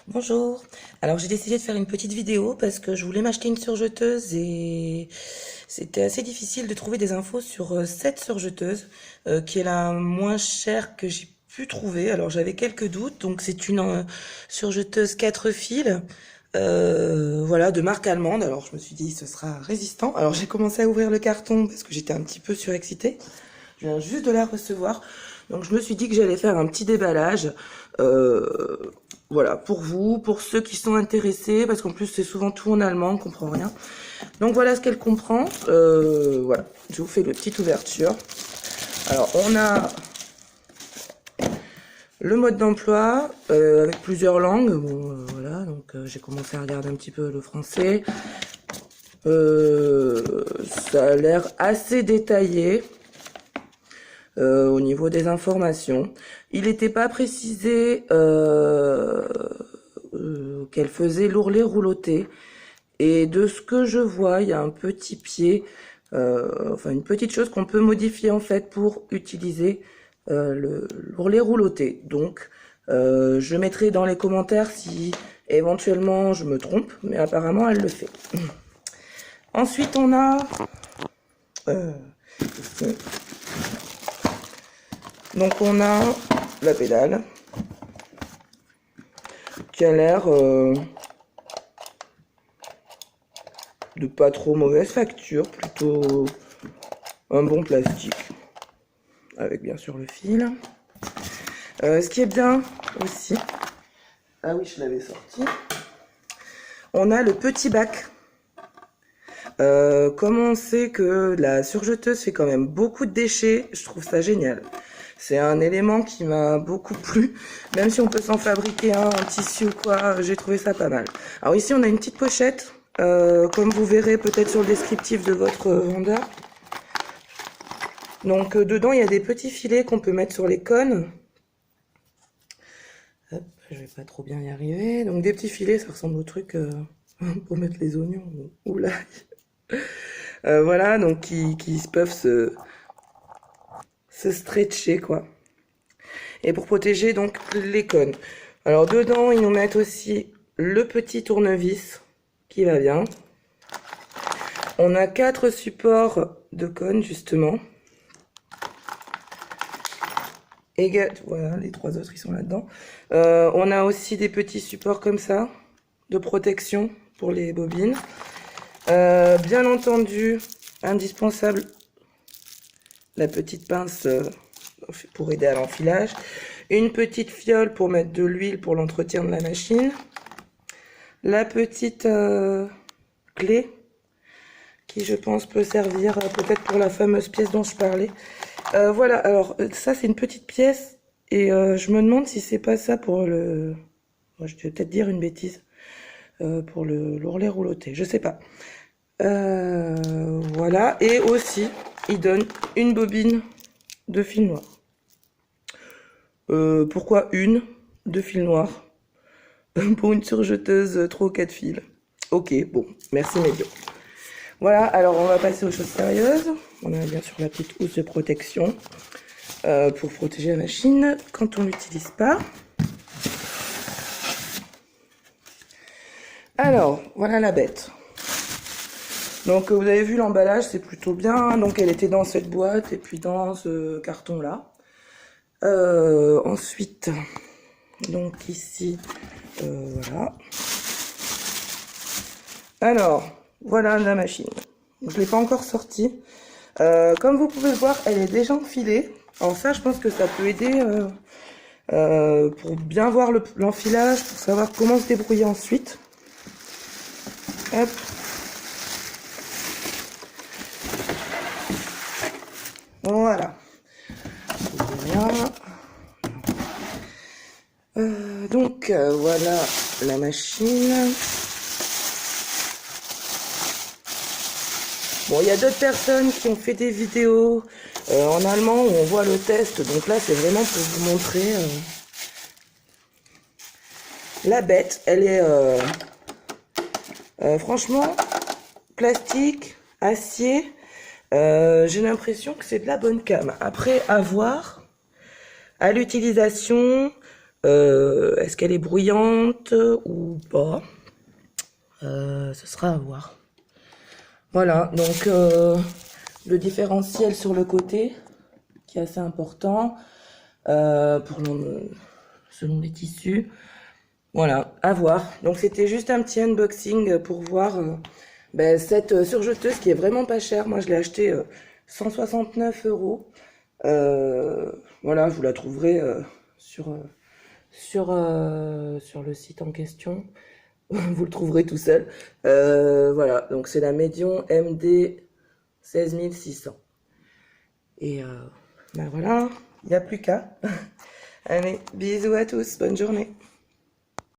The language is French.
Bonjour. Alors j'ai décidé de faire une petite vidéo parce que je voulais m'acheter une surjeteuse et c'était assez difficile de trouver des infos sur cette surjeteuse qui est la moins chère que j'ai pu trouver. Alors j'avais quelques doutes, donc c'est une surjeteuse 4 fils, voilà, de marque allemande. Alors je me suis dit ce sera résistant. Alors j'ai commencé à ouvrir le carton parce que j'étais un petit peu surexcitée. Je viens juste de la recevoir. Donc je me suis dit que j'allais faire un petit déballage. Euh, voilà, pour vous, pour ceux qui sont intéressés, parce qu'en plus c'est souvent tout en allemand, on comprend rien. Donc voilà ce qu'elle comprend. Voilà, je vous fais une petite ouverture. Alors on a le mode d'emploi avec plusieurs langues. Bon, voilà, donc j'ai commencé à regarder un petit peu le français. Ça a l'air assez détaillé. Au niveau des informations. Il n'était pas précisé qu'elle faisait l'ourlet rouloté. Et de ce que je vois, il y a un petit pied, enfin une petite chose qu'on peut modifier en fait pour utiliser l'ourlet rouloté. Donc, je mettrai dans les commentaires si éventuellement je me trompe, mais apparemment elle le fait. Ensuite, on a donc on a la pédale qui a l'air de pas trop mauvaise facture, plutôt un bon plastique, avec bien sûr le fil. Ce qui est bien aussi, ah oui je l'avais sorti, on a le petit bac. Comme on sait que la surjeteuse fait quand même beaucoup de déchets, je trouve ça génial. C'est un élément qui m'a beaucoup plu, même si on peut s'en fabriquer un en tissu ou quoi, j'ai trouvé ça pas mal. Alors ici on a une petite pochette, comme vous verrez peut-être sur le descriptif de votre vendeur. Donc dedans il y a des petits filets qu'on peut mettre sur les cônes. Hop, je vais pas trop bien y arriver. Donc des petits filets, ça ressemble au truc pour mettre les oignons ou l'ail. Voilà, donc qui peuvent se stretcher quoi. Et pour protéger donc les cônes. Alors dedans ils nous mettent aussi le petit tournevis qui va bien. On a 4 supports de cônes justement. Et voilà, les 3 autres ils sont là-dedans. On a aussi des petits supports comme ça de protection pour les bobines. Bien entendu, indispensable, la petite pince pour aider à l'enfilage. Une petite fiole pour mettre de l'huile pour l'entretien de la machine. La petite clé qui je pense peut servir peut-être pour la fameuse pièce dont je parlais. Voilà, alors ça c'est une petite pièce et je me demande si c'est pas ça pour le... Moi, je vais peut-être dire une bêtise. Pour l'ourlet rouloté, je sais pas. Voilà, et aussi il donne une bobine de fil noir. Pourquoi une de fil noir pour une surjeteuse 3 ou 4 fils? Ok, bon, merci Médio. Voilà, alors on va passer aux choses sérieuses. On a bien sûr la petite housse de protection pour protéger la machine quand on l'utilise pas. Alors, voilà la bête. Donc vous avez vu l'emballage, c'est plutôt bien. Donc elle était dans cette boîte et puis dans ce carton là. Ensuite, donc ici, voilà. Alors, voilà la machine. Je ne l'ai pas encore sortie. Comme vous pouvez le voir, elle est déjà enfilée. Alors ça, je pense que ça peut aider pour bien voir l'enfilage, pour savoir comment se débrouiller ensuite. Hop. Voilà. Donc voilà la machine. Bon, il y a d'autres personnes qui ont fait des vidéos en allemand où on voit le test. Donc là, c'est vraiment pour vous montrer la bête. Elle est franchement plastique, acier. J'ai l'impression que c'est de la bonne cam. Après, à voir à l'utilisation. Est-ce qu'elle est bruyante ou pas? Ce sera à voir. Voilà, donc le différentiel sur le côté, qui est assez important selon les tissus. Voilà, à voir. Donc c'était juste un petit unboxing pour voir cette surjeteuse qui est vraiment pas chère. Moi je l'ai acheté 169 euros. Voilà, vous la trouverez sur le site en question. Vous le trouverez tout seul. Voilà, donc c'est la Medion MD 16600. Et voilà, il n'y a plus qu'à. Allez, bisous à tous, bonne journée.